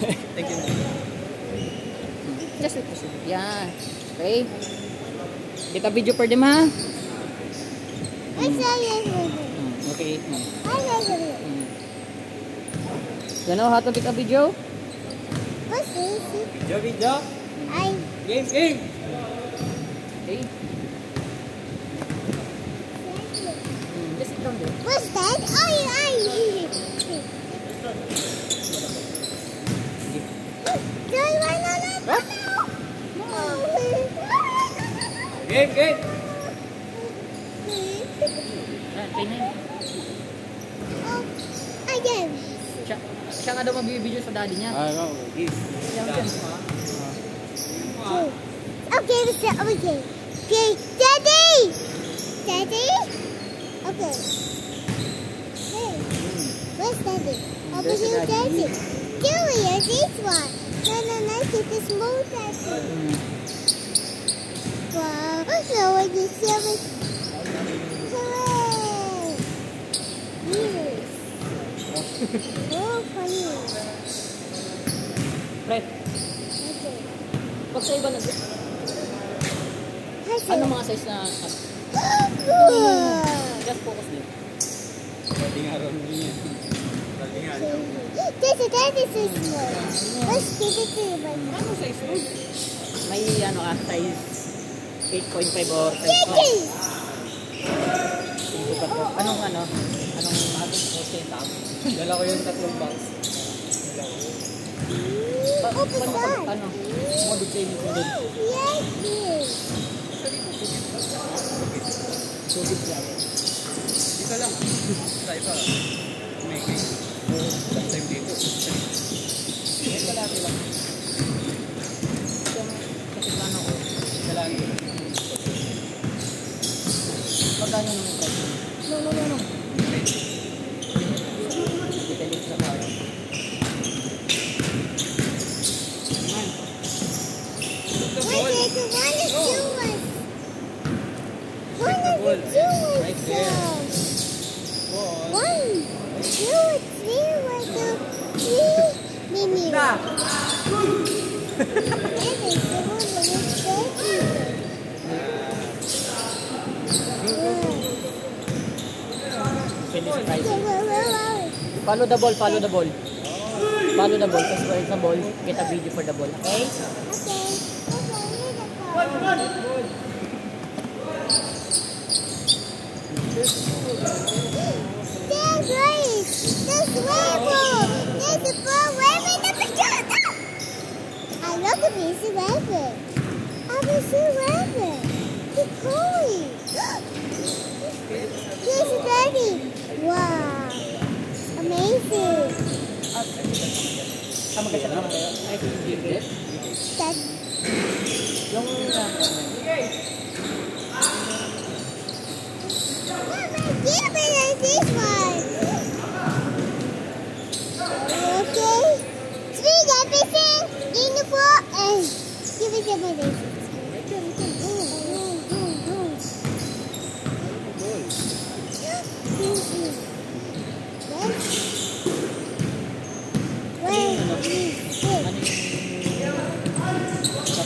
Thank you. Just ito. Yan. Okay. Kita video for them ha. Okay. You know how to take a video? Video. Game. Okay. Just sit down there. What's that? Game. Play na yun. Siya nga daw magbibideo sa daddy niya. Okay. Okay, Daddy! Okay. Hey, where's Daddy? Over here, Daddy. Julia, this one. No, keep the small Daddy. Wow, no, when you see it. Hooray! Yes. Oh, funny. Fred, Okay. pag sa iba na... Ano mga size na... Just focus din. Pwede nga ron niya. That is so small. Let's give it to you. Ano size mo? May ano size 8.5 or size Chicken! 5. Anong ating tap? Dala ko yung 3 box. Ano? Model training ko din. Yes. Sugit lang. Isa lang. Sa iba. May game. Last time dito. Ito lang. Kasi plano ko. Isa lang yun. Magkano naman price? No. Details na tayo. Right there. 1, 2, 3, 1, 2, 3. Mimi. Follow the ball. Follow the ball. Kasi where is the ball, get a video for the ball. Okay? Wow! Amazing! Sama kasi naman tayo. Ay, hindi. That Yung give me this one. Okay. 3 everything in the floor and give it to me.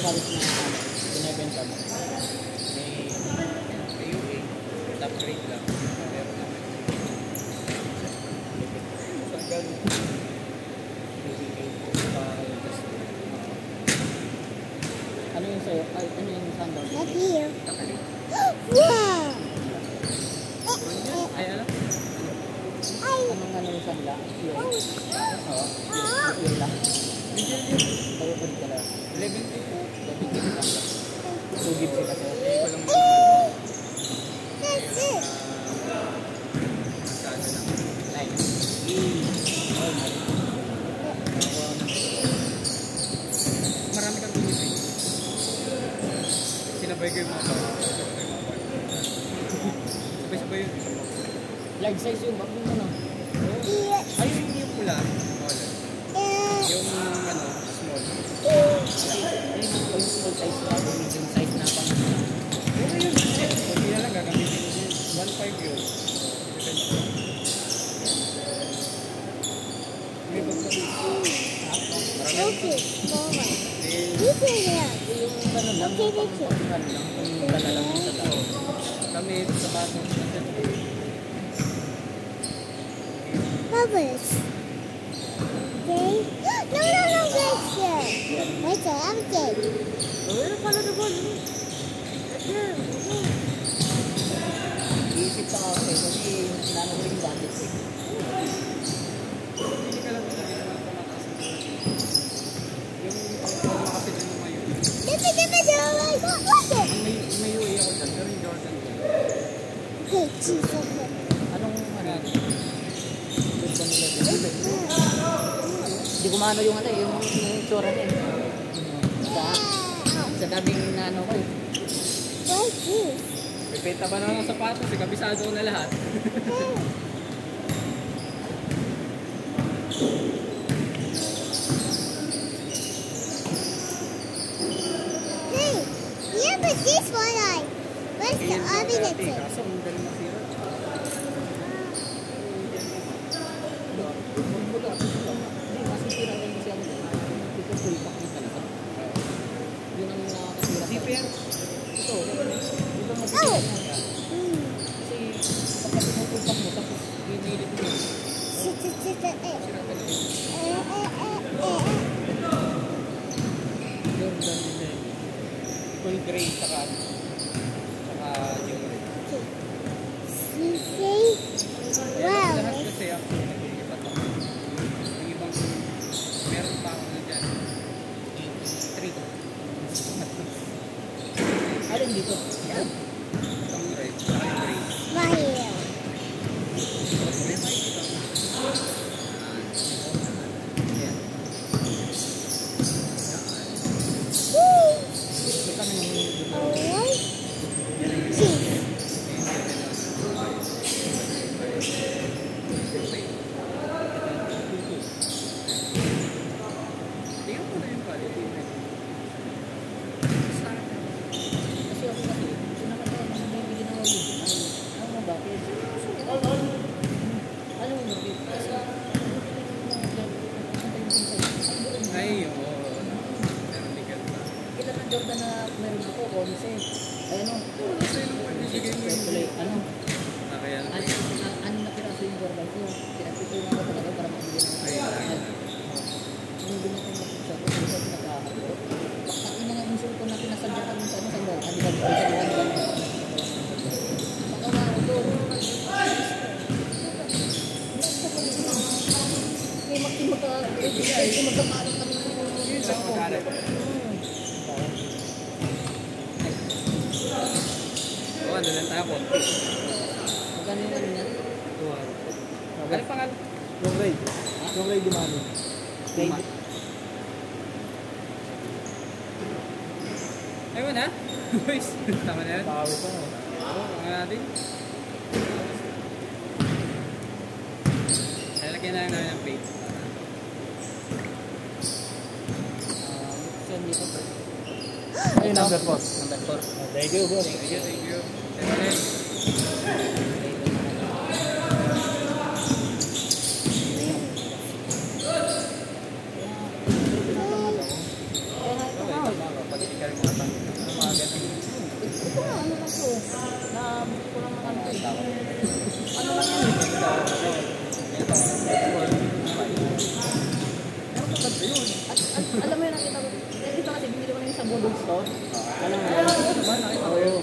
kapalit na binibenta mo. May UA. Top grade lang. Meron naman. Tagal. Ano yung sa'yo? Ay, ano yung sandal? Not here. Takalit. Wow! Ay, alam? Anong yung sandal? Pure. Oo. Pure lang. Tayo po dito lang. 11 to 2 lang. 2 gigs kasi. ko lang That's it. masyado lang. Nice. Marami kang binibig. Sinabay ko yung mga tao. Sabay-sabay yun. Large size yung bag mo no? Yes. Ay, hindi yung pula. Yung ano, small. Yung small size na, medium size na pang Okay yun. Okay na lang, gagamitin ko yun. 1.5 yun. May bag pa rin. Marami Okay, forward. Eh, You can hear. Yung ano lang, Okay, yung dito. pang-ano lang, yung dala lang yung sa tao. kami sa batong natin. Bubbles. Okay. No, right here. Right there, I'm dead. Ano pala na ba? Iisip pa ako eh, kasi nano ko yung budget eh. Hindi ka lang talaga naman pamataas ang yung pang kasi din ng mayo. What's it? Ang mayo ako dyan, pero yung Jordan ko. Okay, cheese. Okay. Anong ano? Gusto nila dito. Hindi ko maano yung ano eh, yung tsura niya eh. Sa daming naano ko eh. What's this? Pipenta pa naman ng sapatos, eh, kabisado ko na lahat. Hey, yeah, but this one where's the Ayan yung oven dati, it's in? kaso ang dali masira. Hindi, masisira rin kasi ako dyan. Ito full pack yung talaga. Yun ang nakakasira. CPR. Ito, ito masisira yan. Kasi kapag pinufull pack mo, tapos pinilit mo. Sira talaga yun. Jordan nila eh. Full gray, saka yung Wow. lahat kasi actually nag-iiba to. Yung ibang, meron pa ako na dyan. 3. Alin dito? Yan. Itong red, saka yung gray. Mario. May makikita mo. Ayan. Woo! Ito kami nang dito. Alright. Yan ang yung Cheese. tingnan mo na yung quality. Kasi ako kasi, gusto naman ako bibili ng original. Ano mo bakit? Ano mo bakit? Kasi Ay, oo. Pero hindi ka na. ilan ang Jordan na meron ako, 11. Ay ano? Kasi nung pag-ibigay mo yung Kulay, ano? kaya Ano na piraso yung Jordan ko? Pinagpitulan ko talaga para makabili ng ay, Yung binatang na pizza ko, hindi ko pinagkakalo. Bakit yung mga insulto na pinasadya kami sa ano sa loob? Hindi ba pagawa ko doon. May magkakaano kami ng yun sa magkano. Oo, ano lang tayo po. Magkano yung ano niya? Ano pangalan? Yung raid. Yung raid yung ano? Raid. Ewan ha? Boys, tama na yan? Tawag ko. Oo, mga natin. Lalagyan na lang namin ng plate. Send dito. Ay, number 4. Number 4. Thank you, boss. Thank you, thank you. Thank you. Pati di ka rin mga tanong. Ano mga ganun? Ito nga, ano lang to? Nabili ko lang ng ano eh. Ano lang yan eh. At alam mo yun, nakita ko. Dito kasi bumili ko na yung sa Budol Store. Alam mo yun? Oo.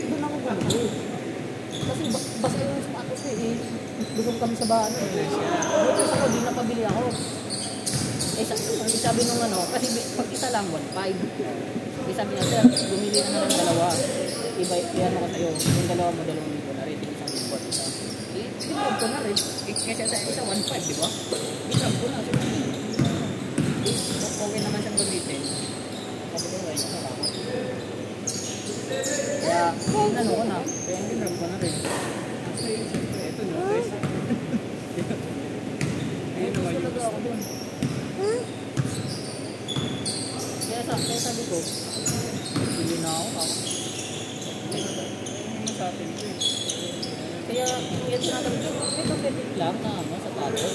Doon ako bumili. Kasi basta yung sapatos ko eh. Busog kami sa bahay. Buti sa ko, di napabili ako. Eh sabi nung ano, kasi pag isa lang, 1.5. Eh sabi niya, sir, bumili na lang dalawa. Iba, ano ko sa'yo, yung dalawa mo, 2,000 na rin, isang libo, isa. Eh, tinawag ko na rin. Eh, kasi sa isa 1.5, di ba? Tinawag ko na. Okay naman siyang gamitin. Sabi ko, ay, nakalamat. Kaya, ano ko na. Kaya tinawag ko na rin. Kasi, siyempre, ito no, guys. Ayun naman yung Talaga ako dun. Kaya sabi ko, bili na ako. sa atin ito eh. Kaya, ito na talaga, ito petit lang na ano, sa tatos.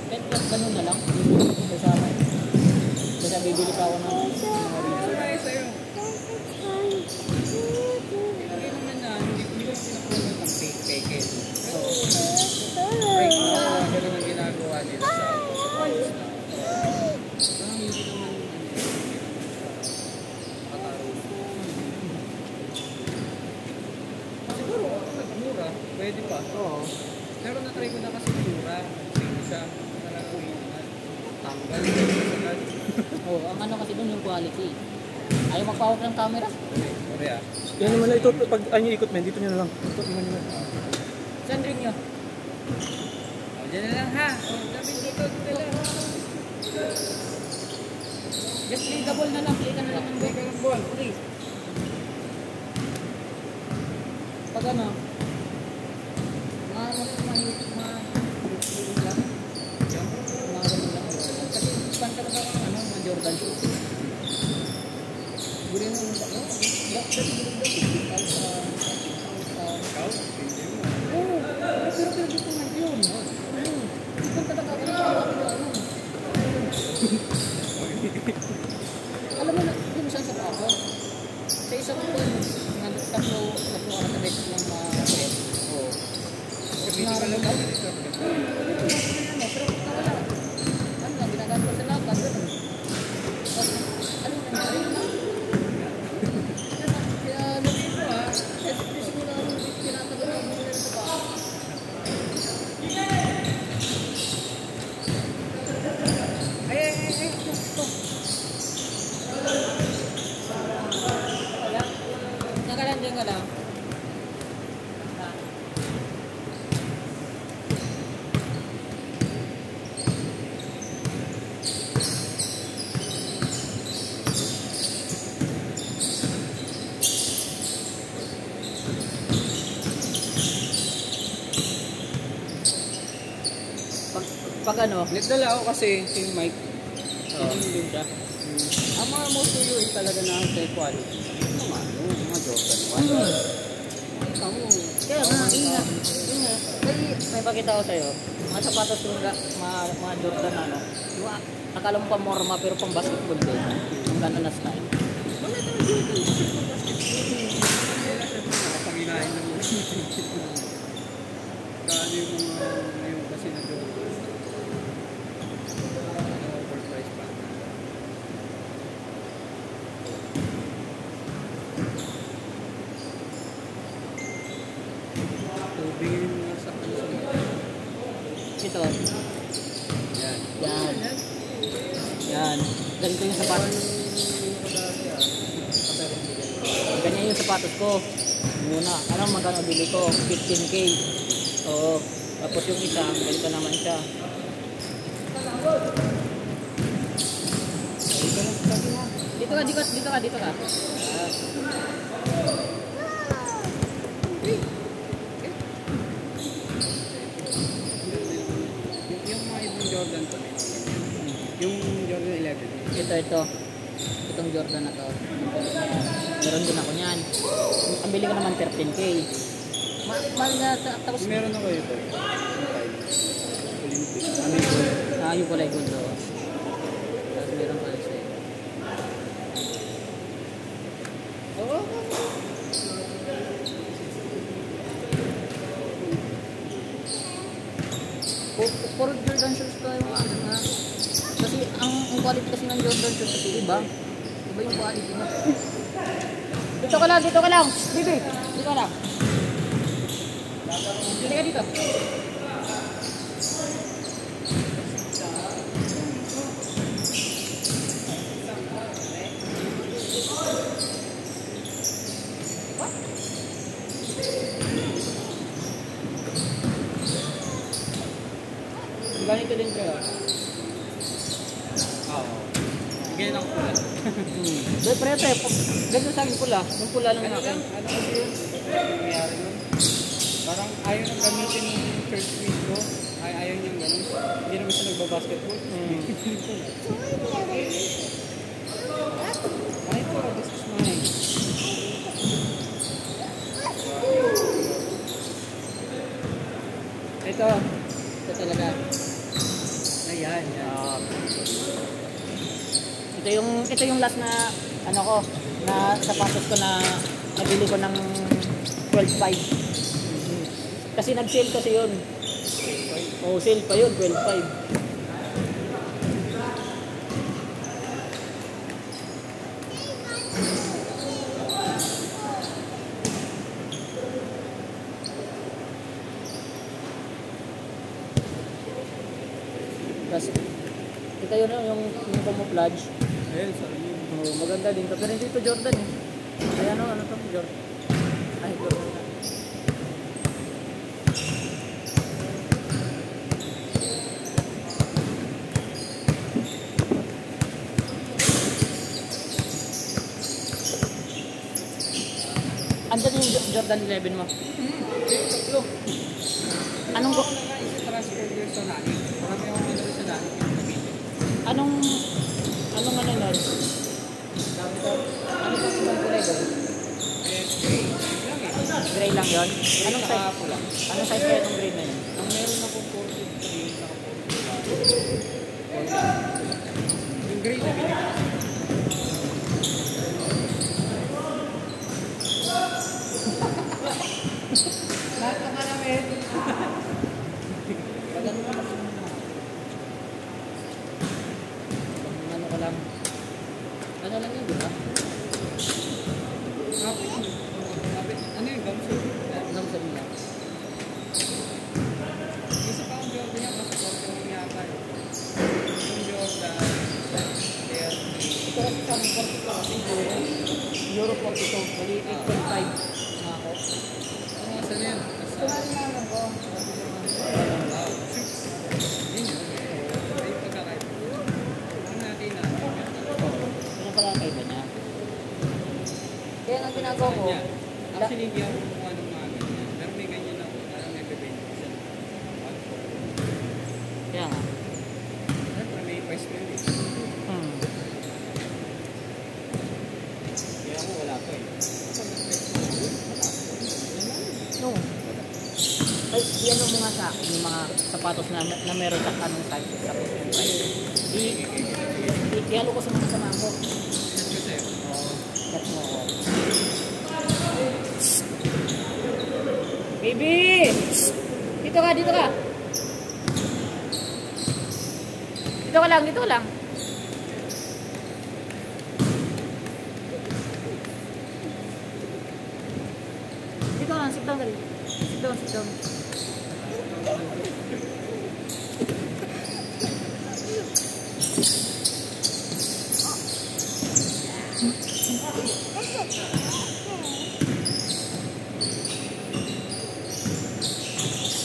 Pet lang ganun na lang. Kasama eh. Kasi bibili pa ako ng mga reason. Ay, sa'yo. Hindi naman na, hindi ko sinapunan ng peke. So, break na, ganun ang ginagawa nila sa parang hindi naman katarungan. Siguro, nagmura, pwede pa. Oo. Pero na-try ko na kasi mura. Same siya. Talagang tanggal. Sagad. Oo, ang ano kasi doon yung quality. Ayaw magpawag ng camera. Sorry ah. Yan naman na ito, pag ano ikot men, dito nyo na lang. Ikot naman nyo. Saan rin nyo? O, dyan na lang ha. O, sabi dito lang. Just play the ball na lang. Play ka na lang ng Play ka ng ball. Please. Pag ano, mahihit lang. Mga ganun lang. Kasi fan ka na ba ng ano, mga Jordan shoes? Guri mo yung bako. Dati guri daw. Ikaw? Hindi mo. Oo, pero dito nga yun. Ipon talaga ako ng ano. Alam mo na, yun saan sa ako. Sa isang tatlo ka na beses lang ma-press. Oo. Sabi ko lang ako dito. Pero nawala. Ano lang, ginagamit ko sa lakad. Ganun. Ano nangyari na? Kaya lagi ko kasi siguro ako tinatagal ako muna sa baka. Ay. Ito. Diyan ka lang. Pag ano? Nagdala ako kasi si Mike. Hindi siya. Ang mga most of you ay talaga na high quality. Ano naman? Mga Jordan 1. Kaya nga, ingat. May pakita ko sa'yo. Mga sapatos yung mga Jordan ano. Yung akala mo pa morma pero pang basketball din. Yung gano'n na style. Wala naman Jordan. Nakapanginahin ng mga kano yung mga ngayon kasi na Jordan. Overpriced pa. Tubingin mo nga sa ano sa mga. Ito. Yan. Yan. Yan. Ganito yung sapatos. Ganyan yung sapatos ko. Muna. Alam magkano bili ko? 15K. Oo. Tapos yung isa, ganito naman siya. Dito ka. Yung mga ibang Jordan to. Yung Jordan 11. Ito. Itong Jordan na to. Meron din ako niyan. Ang bili ko naman 13K. Mahal na tapos Meron ako ito. Olympic. yung kulay gold do. Tapos meron pa siya. Oo. Puro Jordan shoes tayo mga ano nga. Kasi ang quality kasi ng Jordan shoes kasi iba. Iba yung quality mo. Dito ka lang. Bibi, dito ka lang. Dito ka dito. Ganito din kayo. Oo. Ganyan ako pula. Dahil pre, ganito sa akin pula. Yung pula lang Ano natin. kasi yun? Ano nangyari yun? Parang ayaw nang gamitin yung church feet ko. Ayaw niyang ganun. Hindi naman siya nagbabasketball. Ay po, this is mine. Ito. Ito talaga. Ayan. Ito yung last na ano ko, na sapatos ko na nabili ko ng 12.5. Kasi nag-sale kasi yun. Oh, sale pa yun, 12.5. Tapos, ito yun yung camouflage. Ayun, sorry. Oh, maganda din to. Pero hindi ito Jordan eh. Ay ano to? Jordan. Ay, Jordan. Andyan yung Jordan 11 mo. Tatlo. Anong Ako na nga isa transfer years sa nani. Marami akong ano sa nani. anong ano nun? Ano ba yung kulay doon? Gray lang yun? Anong size? Pula. Anong size kaya ng gray na yun? Ang meron ako 43, naka 44. Yung gray na binigay. Lahat naman namin. Maganda naman. Ano ko lang. Ano lang yun, di ba? Ano yung gamso? Anong sabi lang? Isa pa ang Jordan niya, mas 40 yata eh. Yung Jordan, Ito kasi sa amin, 40 pa kasi Euro 42. Mali 8.5 nga ako. ano nga saan yan? Ito nga rin naman ko. Yun yun. Ay, pagkakaiba. Ano natin na? Ano pala ang kaiba niya? Kaya ang ginagawa ko, Actually, hindi ako kumuha ng mga ganyan. Pero may ganyan ako. Parang may bebenta siya. kaya nga. Siyempre, may price mo yun eh. Kaya ako wala pa eh. Kapag nag-price mo, No. Ay, ano mo nga sa akin yung mga sapatos na meron sa anong size tapos yung price. Ihalo ko sa mga samahan ko. Yes, kasi. Cut mo ako. Baby! Dito ka, dito ka. Dito ka lang, dito ka lang. Dito ka lang, sit down dali. Sit down, sit down.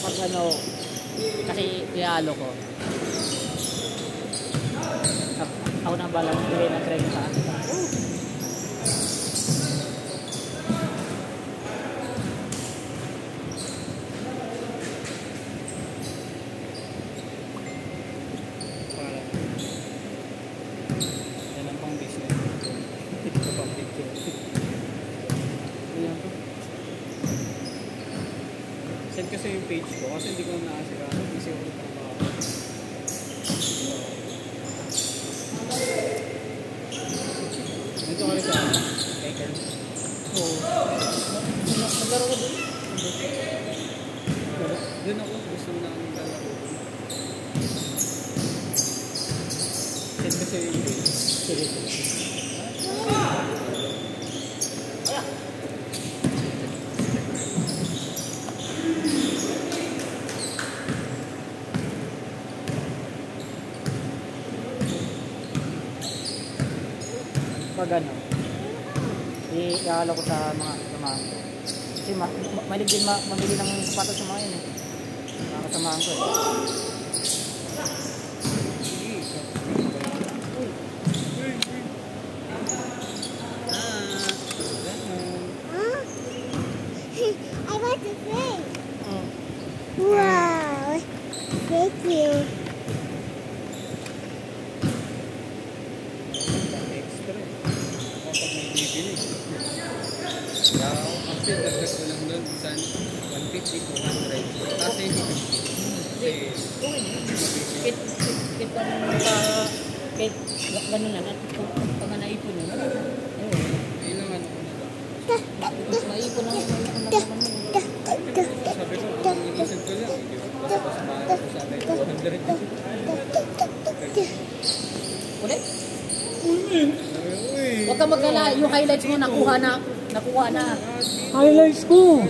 Pag ano, kasi ihalo ko. Ako na balang bigay ng 30. Yan ang pang business. Ito pang picture. Ayan to. Send kasi yung page ko kasi hindi ko naasikaso. Kasi ako nagtrabaho. Dito ka rin sa Baker. Oo. Naglaro ko doon. Doon ako gusto na ang lalaro. Send kasi yung page. Sige, sige. Pag ano, ihalo ko sa mga kasamahan ko. Kasi malig din mamili ng sapatos sa mga yun eh. Mga kasamahan ko eh. Huh? I want to play. Mm. Wow. Thank you. Extra. Kapag may bibili. Actually, dagdag ko lang doon. Saan? 150 to 100. Tapos 80. Kasi, Kit ang Kahit ganun lang. At pag naipon yun. Ayun lang ano ko na. Maipon na naman. Sabi ko, ang inisip ko lang. Tapos mahal ko sabi ko, 100. Ulit? Uy! Huwag ka magkala. Yung highlights mo nakuha na. Highlights ko!